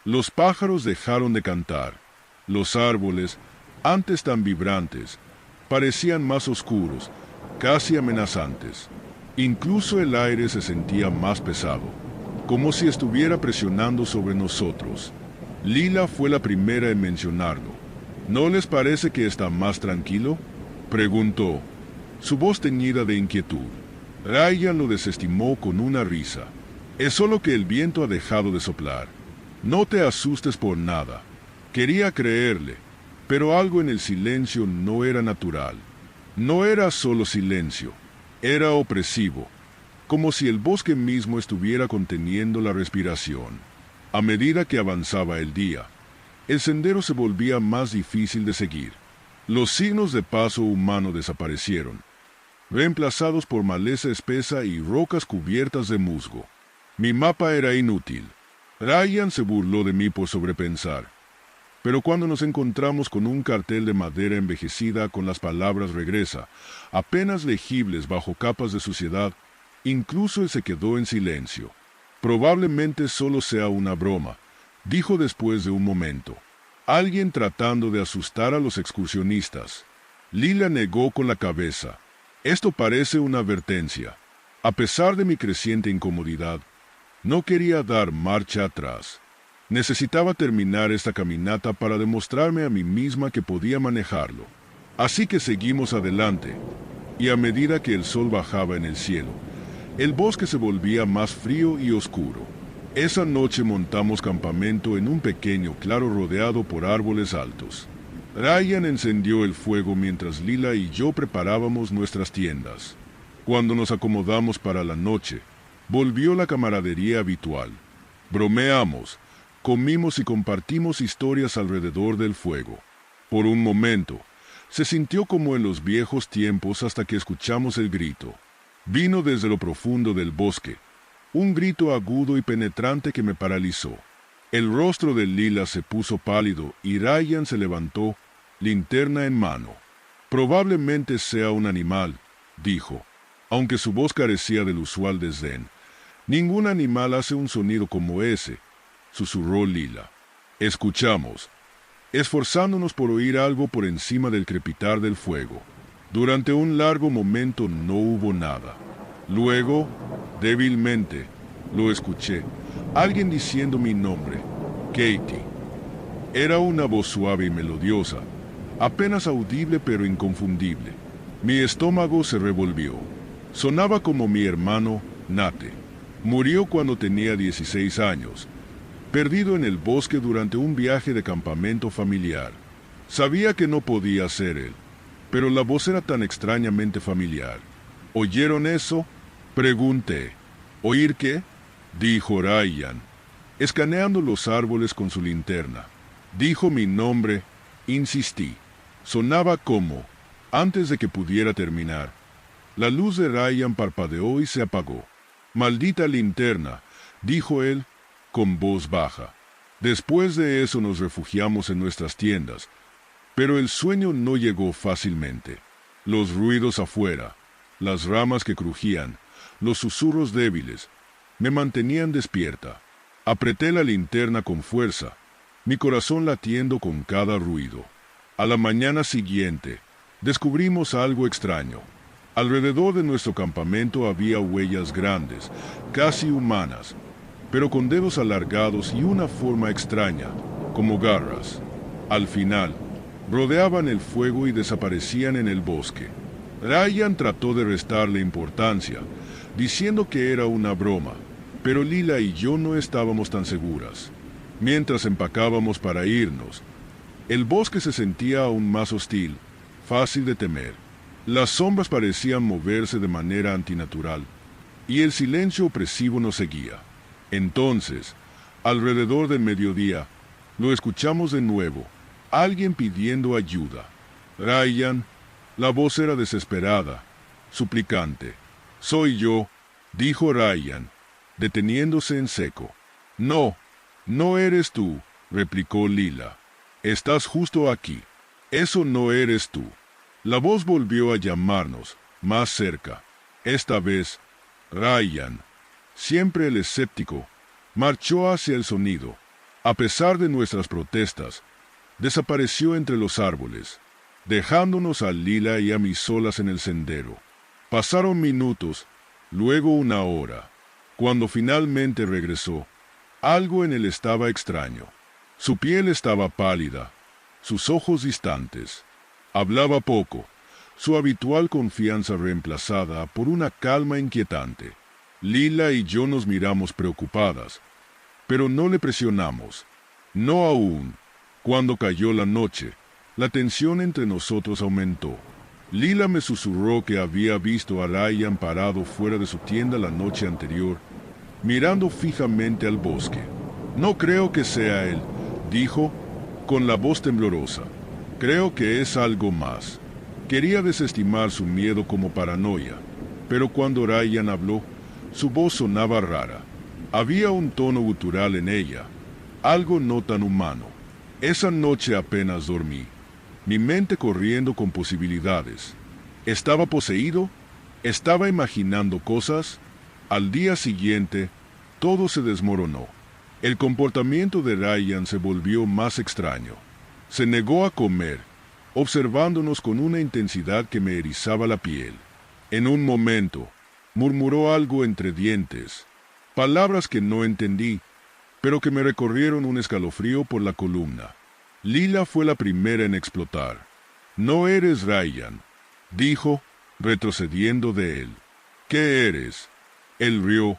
Los pájaros dejaron de cantar. Los árboles, antes tan vibrantes, parecían más oscuros, casi amenazantes. Incluso el aire se sentía más pesado, como si estuviera presionando sobre nosotros. Lila fue la primera en mencionarlo. ¿No les parece que está más tranquilo?, preguntó, su voz teñida de inquietud. Ryan lo desestimó con una risa. Es solo que el viento ha dejado de soplar. No te asustes por nada. Quería creerle, pero algo en el silencio no era natural. No era solo silencio, era opresivo, como si el bosque mismo estuviera conteniendo la respiración. A medida que avanzaba el día, el sendero se volvía más difícil de seguir. Los signos de paso humano desaparecieron, reemplazados por maleza espesa y rocas cubiertas de musgo. Mi mapa era inútil. Ryan se burló de mí por sobrepensar. Pero cuando nos encontramos con un cartel de madera envejecida con las palabras "regresa", apenas legibles bajo capas de suciedad, incluso él se quedó en silencio. Probablemente solo sea una broma, dijo después de un momento. Alguien tratando de asustar a los excursionistas. Lila negó con la cabeza. Esto parece una advertencia. A pesar de mi creciente incomodidad, no quería dar marcha atrás. Necesitaba terminar esta caminata para demostrarme a mí misma que podía manejarlo. Así que seguimos adelante, y a medida que el sol bajaba en el cielo, el bosque se volvía más frío y oscuro. Esa noche montamos campamento en un pequeño claro rodeado por árboles altos. Ryan encendió el fuego mientras Lila y yo preparábamos nuestras tiendas. Cuando nos acomodamos para la noche, volvió la camaradería habitual. Bromeamos, comimos y compartimos historias alrededor del fuego. Por un momento, se sintió como en los viejos tiempos hasta que escuchamos el grito. Vino desde lo profundo del bosque, un grito agudo y penetrante que me paralizó. El rostro de Lila se puso pálido y Ryan se levantó, linterna en mano. Probablemente sea un animal, dijo, aunque su voz carecía del usual desdén. Ningún animal hace un sonido como ese, susurró Lila. Escuchamos, esforzándonos por oír algo por encima del crepitar del fuego. Durante un largo momento no hubo nada. Luego, débilmente, lo escuché. Alguien diciendo mi nombre, Katie. Era una voz suave y melodiosa, apenas audible pero inconfundible. Mi estómago se revolvió. Sonaba como mi hermano Nate. Murió cuando tenía 16 años, perdido en el bosque durante un viaje de campamento familiar. Sabía que no podía ser él, pero la voz era tan extrañamente familiar. ¿Oyeron eso? Pregunté. ¿Oír qué? Dijo Ryan, escaneando los árboles con su linterna. Dijo mi nombre. Insistí. Sonaba como, antes de que pudiera terminar, la luz de Ryan parpadeó y se apagó. «Maldita linterna», dijo él con voz baja. Después de eso nos refugiamos en nuestras tiendas, pero el sueño no llegó fácilmente. Los ruidos afuera, las ramas que crujían, los susurros débiles, me mantenían despierta. Apreté la linterna con fuerza, mi corazón latiendo con cada ruido. A la mañana siguiente, descubrimos algo extraño. Alrededor de nuestro campamento había huellas grandes, casi humanas, pero con dedos alargados y una forma extraña, como garras. Al final, rodeaban el fuego y desaparecían en el bosque. Ryan trató de restarle importancia, diciendo que era una broma, pero Lila y yo no estábamos tan seguras. Mientras empacábamos para irnos, el bosque se sentía aún más hostil, fácil de temer. Las sombras parecían moverse de manera antinatural, y el silencio opresivo nos seguía. Entonces, alrededor del mediodía, lo escuchamos de nuevo, alguien pidiendo ayuda. Ryan, la voz era desesperada, suplicante. «Soy yo», dijo Ryan, deteniéndose en seco. «No, no eres tú», replicó Lila. «Estás justo aquí. Eso no eres tú». La voz volvió a llamarnos, más cerca. Esta vez, Ryan, siempre el escéptico, marchó hacia el sonido. A pesar de nuestras protestas, desapareció entre los árboles, dejándonos a Lila y a mí solas en el sendero. Pasaron minutos, luego una hora. Cuando finalmente regresó, algo en él estaba extraño. Su piel estaba pálida, sus ojos distantes. Hablaba poco, su habitual confianza reemplazada por una calma inquietante. Lila y yo nos miramos preocupadas, pero no le presionamos. No aún. Cuando cayó la noche, la tensión entre nosotros aumentó. Lila me susurró que había visto a Ryan parado fuera de su tienda la noche anterior, mirando fijamente al bosque. «No creo que sea él», dijo, con la voz temblorosa. «Creo que es algo más». Quería desestimar su miedo como paranoia, pero cuando Ryan habló, su voz sonaba rara. Había un tono gutural en ella, algo no tan humano. Esa noche apenas dormí, mi mente corriendo con posibilidades. ¿Estaba poseído? ¿Estaba imaginando cosas? Al día siguiente, todo se desmoronó. El comportamiento de Ryan se volvió más extraño. Se negó a comer, observándonos con una intensidad que me erizaba la piel. En un momento, murmuró algo entre dientes, palabras que no entendí, pero que me recorrieron un escalofrío por la columna. Lila fue la primera en explotar. «No eres Ryan», dijo, retrocediendo de él. «¿Qué eres?» Él rió,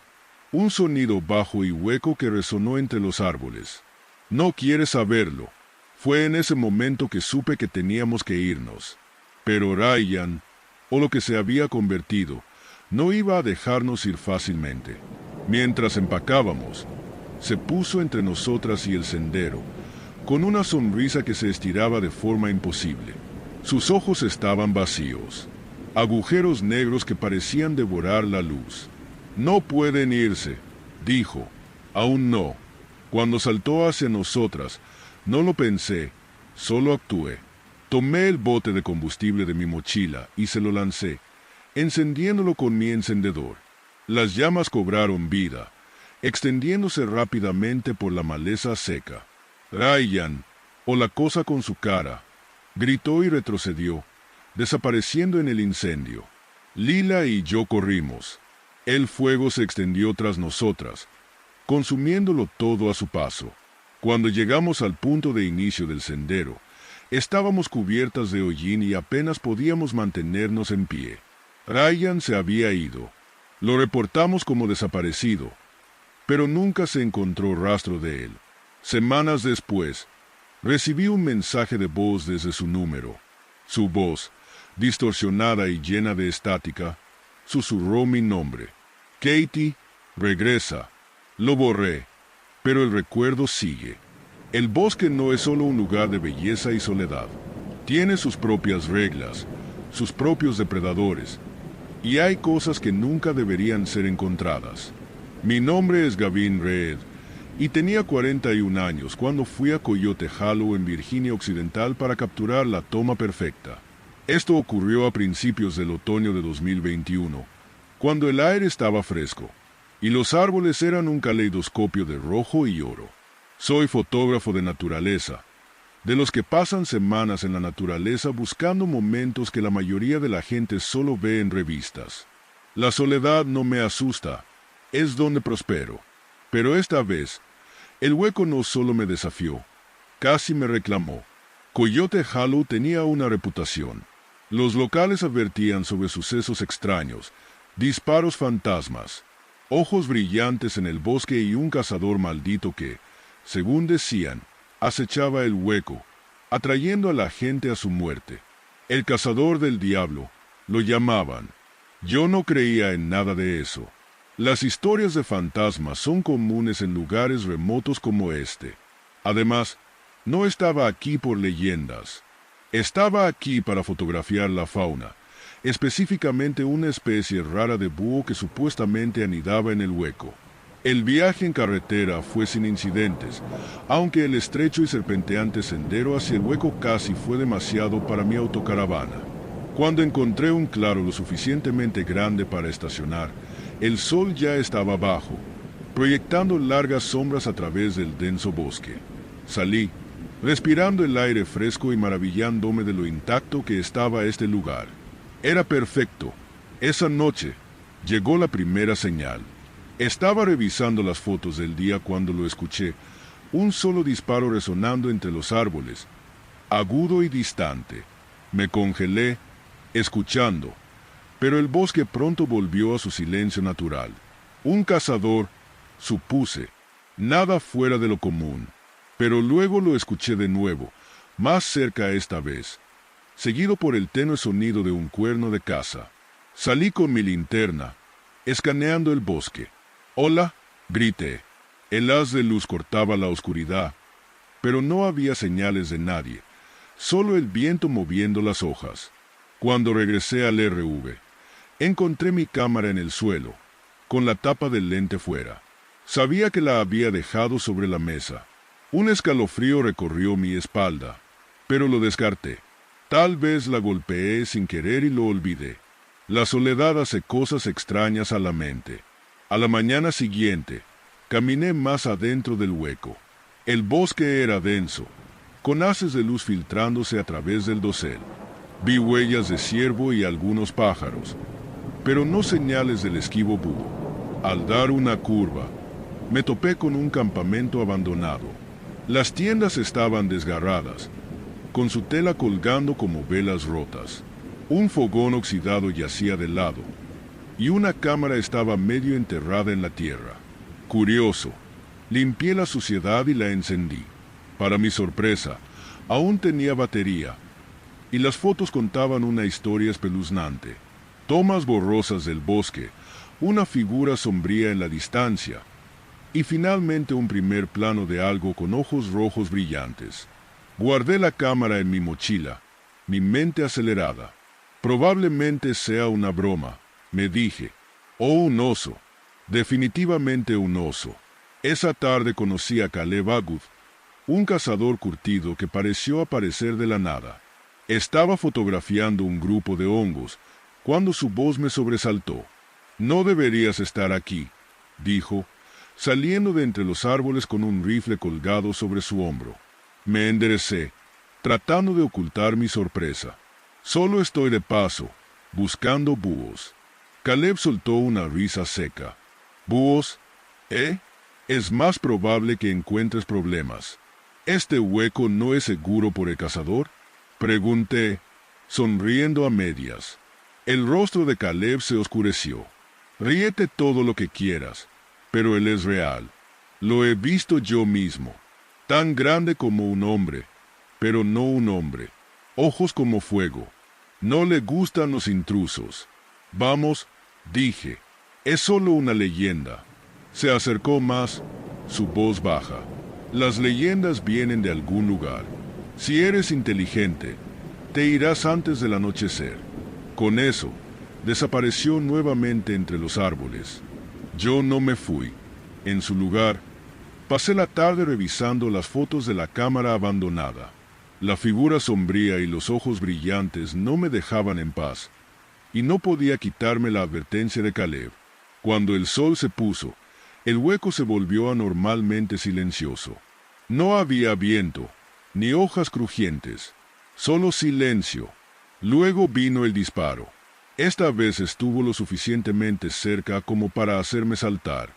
un sonido bajo y hueco que resonó entre los árboles. «No quieres saberlo». Fue en ese momento que supe que teníamos que irnos. Pero Ryan, o lo que se había convertido, no iba a dejarnos ir fácilmente. Mientras empacábamos, se puso entre nosotras y el sendero, con una sonrisa que se estiraba de forma imposible. Sus ojos estaban vacíos, agujeros negros que parecían devorar la luz. «No pueden irse», dijo. «Aún no». Cuando saltó hacia nosotras, no lo pensé, solo actué. Tomé el bote de combustible de mi mochila y se lo lancé, encendiéndolo con mi encendedor. Las llamas cobraron vida, extendiéndose rápidamente por la maleza seca. «Ryan», o la cosa con su cara, gritó y retrocedió, desapareciendo en el incendio. Lila y yo corrimos. El fuego se extendió tras nosotras, consumiéndolo todo a su paso. Cuando llegamos al punto de inicio del sendero, estábamos cubiertas de hollín y apenas podíamos mantenernos en pie. Ryan se había ido. Lo reportamos como desaparecido, pero nunca se encontró rastro de él. Semanas después, recibí un mensaje de voz desde su número. Su voz, distorsionada y llena de estática, susurró mi nombre. Katie, regresa. Lo borré, pero el recuerdo sigue. El bosque no es solo un lugar de belleza y soledad. Tiene sus propias reglas, sus propios depredadores, y hay cosas que nunca deberían ser encontradas. Mi nombre es Gavin Reed, y tenía 41 años cuando fui a Coyote Hollow en Virginia Occidental para capturar la toma perfecta. Esto ocurrió a principios del otoño de 2021, cuando el aire estaba fresco, y los árboles eran un caleidoscopio de rojo y oro. Soy fotógrafo de naturaleza, de los que pasan semanas en la naturaleza buscando momentos que la mayoría de la gente solo ve en revistas. La soledad no me asusta, es donde prospero. Pero esta vez, el hueco no solo me desafió, casi me reclamó. Coyote Hollow tenía una reputación. Los locales advertían sobre sucesos extraños, disparos fantasmas, ojos brillantes en el bosque y un cazador maldito que, según decían, acechaba el hueco, atrayendo a la gente a su muerte. El cazador del diablo, lo llamaban. Yo no creía en nada de eso. Las historias de fantasmas son comunes en lugares remotos como este. Además, no estaba aquí por leyendas. Estaba aquí para fotografiar la fauna, específicamente una especie rara de búho que supuestamente anidaba en el hueco. El viaje en carretera fue sin incidentes, aunque el estrecho y serpenteante sendero hacia el hueco casi fue demasiado para mi autocaravana. Cuando encontré un claro lo suficientemente grande para estacionar, el sol ya estaba bajo, proyectando largas sombras a través del denso bosque. Salí, respirando el aire fresco y maravillándome de lo intacto que estaba este lugar. Era perfecto. Esa noche llegó la primera señal. Estaba revisando las fotos del día cuando lo escuché, un solo disparo resonando entre los árboles, agudo y distante. Me congelé, escuchando, pero el bosque pronto volvió a su silencio natural. Un cazador, supuse, nada fuera de lo común, pero luego lo escuché de nuevo, más cerca esta vez, seguido por el tenue sonido de un cuerno de caza. Salí con mi linterna, escaneando el bosque. «¡Hola!», grité. El haz de luz cortaba la oscuridad, pero no había señales de nadie, solo el viento moviendo las hojas. Cuando regresé al RV, encontré mi cámara en el suelo, con la tapa del lente fuera. Sabía que la había dejado sobre la mesa. Un escalofrío recorrió mi espalda, pero lo descarté. Tal vez la golpeé sin querer y lo olvidé. La soledad hace cosas extrañas a la mente. A la mañana siguiente, caminé más adentro del hueco. El bosque era denso, con haces de luz filtrándose a través del dosel. Vi huellas de ciervo y algunos pájaros, pero no señales del esquivo búho. Al dar una curva, me topé con un campamento abandonado. Las tiendas estaban desgarradas, con su tela colgando como velas rotas. Un fogón oxidado yacía de lado, y una cámara estaba medio enterrada en la tierra. Curioso, limpié la suciedad y la encendí. Para mi sorpresa, aún tenía batería, y las fotos contaban una historia espeluznante. Tomas borrosas del bosque, una figura sombría en la distancia, y finalmente un primer plano de algo con ojos rojos brillantes. Guardé la cámara en mi mochila, mi mente acelerada. Probablemente sea una broma, me dije. O un oso. Definitivamente un oso. Esa tarde conocí a Caleb Aguth, un cazador curtido que pareció aparecer de la nada. Estaba fotografiando un grupo de hongos, cuando su voz me sobresaltó. «No deberías estar aquí», dijo, saliendo de entre los árboles con un rifle colgado sobre su hombro. Me enderecé, tratando de ocultar mi sorpresa. «Solo estoy de paso, buscando búhos». Caleb soltó una risa seca. «¿Búhos? ¿Eh? Es más probable que encuentres problemas. ¿Este hueco no es seguro por el cazador?», pregunté, sonriendo a medias. El rostro de Caleb se oscureció. Ríete todo lo que quieras, pero él es real. Lo he visto yo mismo. Tan grande como un hombre, pero no un hombre. Ojos como fuego. No le gustan los intrusos. Vamos, dije. Es solo una leyenda. Se acercó más, su voz baja. Las leyendas vienen de algún lugar. Si eres inteligente, te irás antes del anochecer. Con eso, desapareció nuevamente entre los árboles. Yo no me fui. En su lugar, pasé la tarde revisando las fotos de la cámara abandonada. La figura sombría y los ojos brillantes no me dejaban en paz, y no podía quitarme la advertencia de Caleb. Cuando el sol se puso, el hueco se volvió anormalmente silencioso. No había viento, ni hojas crujientes, solo silencio. Luego vino el disparo. Esta vez estuvo lo suficientemente cerca como para hacerme saltar.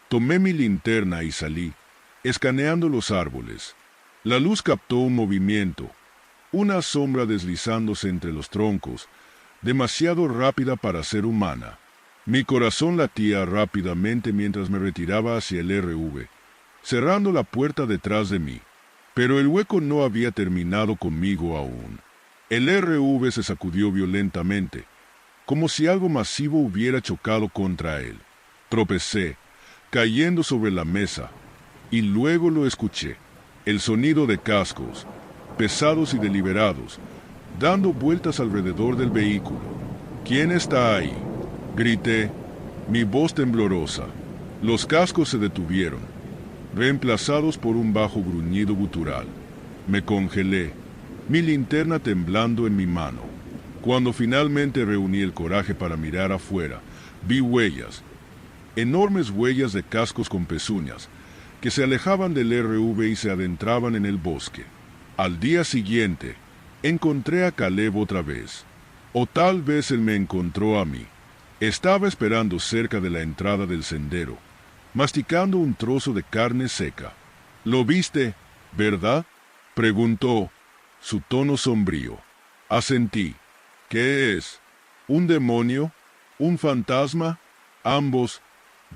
Tomé mi linterna y salí, escaneando los árboles. La luz captó un movimiento, una sombra deslizándose entre los troncos, demasiado rápida para ser humana. Mi corazón latía rápidamente mientras me retiraba hacia el RV, cerrando la puerta detrás de mí. Pero el hueco no había terminado conmigo aún. El RV se sacudió violentamente, como si algo masivo hubiera chocado contra él. Tropecé, cayendo sobre la mesa, y luego lo escuché. El sonido de cascos, pesados y deliberados, dando vueltas alrededor del vehículo. ¿Quién está ahí?, grité, mi voz temblorosa. Los cascos se detuvieron, reemplazados por un bajo gruñido gutural. Me congelé, mi linterna temblando en mi mano. Cuando finalmente reuní el coraje para mirar afuera, vi huellas, enormes huellas de cascos con pezuñas, que se alejaban del RV y se adentraban en el bosque. Al día siguiente, encontré a Caleb otra vez. O tal vez él me encontró a mí. Estaba esperando cerca de la entrada del sendero, masticando un trozo de carne seca. «¿Lo viste, verdad?», preguntó, su tono sombrío. Asentí. «¿Qué es? ¿Un demonio? ¿Un fantasma?» «Ambos»,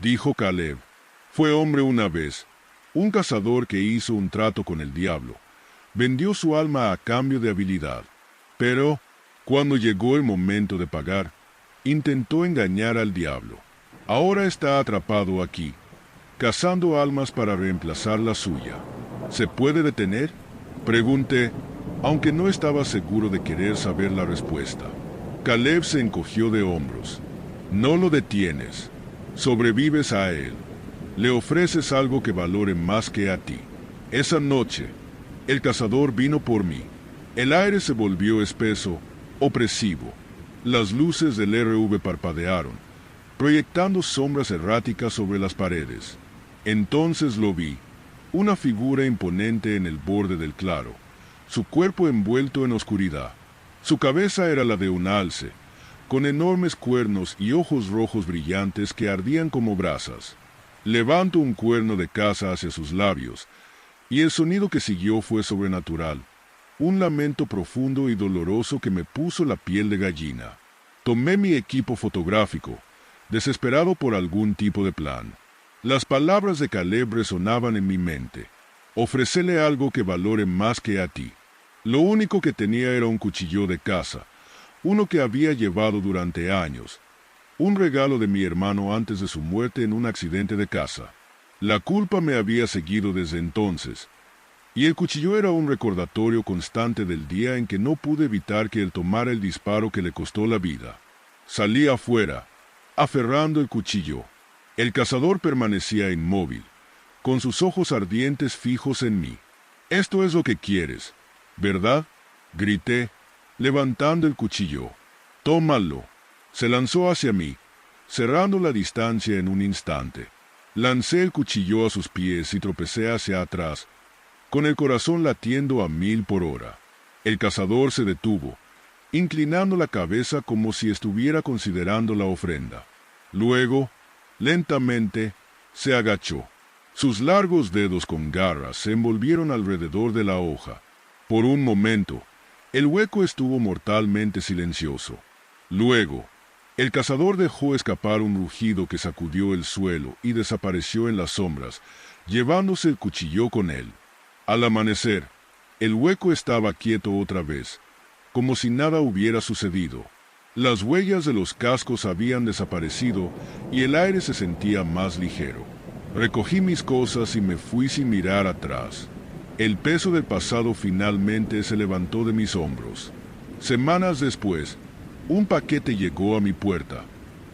dijo Caleb. «Fue hombre una vez, un cazador que hizo un trato con el diablo. Vendió su alma a cambio de habilidad. Pero, cuando llegó el momento de pagar, intentó engañar al diablo. Ahora está atrapado aquí, cazando almas para reemplazar la suya. ¿Se puede detener?», pregunté, aunque no estaba seguro de querer saber la respuesta. Caleb se encogió de hombros. «No lo detienes. Sobrevives a él. Le ofreces algo que valore más que a ti». Esa noche, el cazador vino por mí. El aire se volvió espeso, opresivo. Las luces del RV parpadearon, proyectando sombras erráticas sobre las paredes. Entonces lo vi, una figura imponente en el borde del claro, su cuerpo envuelto en oscuridad. Su cabeza era la de un alce, con enormes cuernos y ojos rojos brillantes que ardían como brasas. Levantó un cuerno de caza hacia sus labios, y el sonido que siguió fue sobrenatural, un lamento profundo y doloroso que me puso la piel de gallina. Tomé mi equipo fotográfico, desesperado por algún tipo de plan. Las palabras de Caleb resonaban en mi mente. «Ofrécele algo que valore más que a ti». Lo único que tenía era un cuchillo de caza, uno que había llevado durante años, un regalo de mi hermano antes de su muerte en un accidente de caza. La culpa me había seguido desde entonces, y el cuchillo era un recordatorio constante del día en que no pude evitar que él tomara el disparo que le costó la vida. Salí afuera, aferrando el cuchillo. El cazador permanecía inmóvil, con sus ojos ardientes fijos en mí. «Esto es lo que quieres, ¿verdad?», grité, levantando el cuchillo. «Tómalo». Se lanzó hacia mí, cerrando la distancia en un instante. Lancé el cuchillo a sus pies y tropecé hacia atrás, con el corazón latiendo a 1000 por hora. El cazador se detuvo, inclinando la cabeza como si estuviera considerando la ofrenda. Luego, lentamente, se agachó. Sus largos dedos con garras se envolvieron alrededor de la hoja. Por un momento, el hueco estuvo mortalmente silencioso. Luego, el cazador dejó escapar un rugido que sacudió el suelo y desapareció en las sombras, llevándose el cuchillo con él. Al amanecer, el hueco estaba quieto otra vez, como si nada hubiera sucedido. Las huellas de los cascos habían desaparecido y el aire se sentía más ligero. Recogí mis cosas y me fui sin mirar atrás. El peso del pasado finalmente se levantó de mis hombros. Semanas después, un paquete llegó a mi puerta.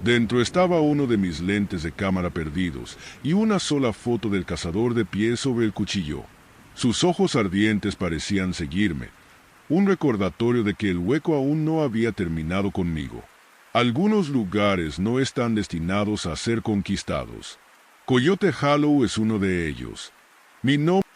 Dentro estaba uno de mis lentes de cámara perdidos y una sola foto del cazador de pie sobre el cuchillo. Sus ojos ardientes parecían seguirme, un recordatorio de que el hueco aún no había terminado conmigo. Algunos lugares no están destinados a ser conquistados. Coyote Hollow es uno de ellos. Mi nombre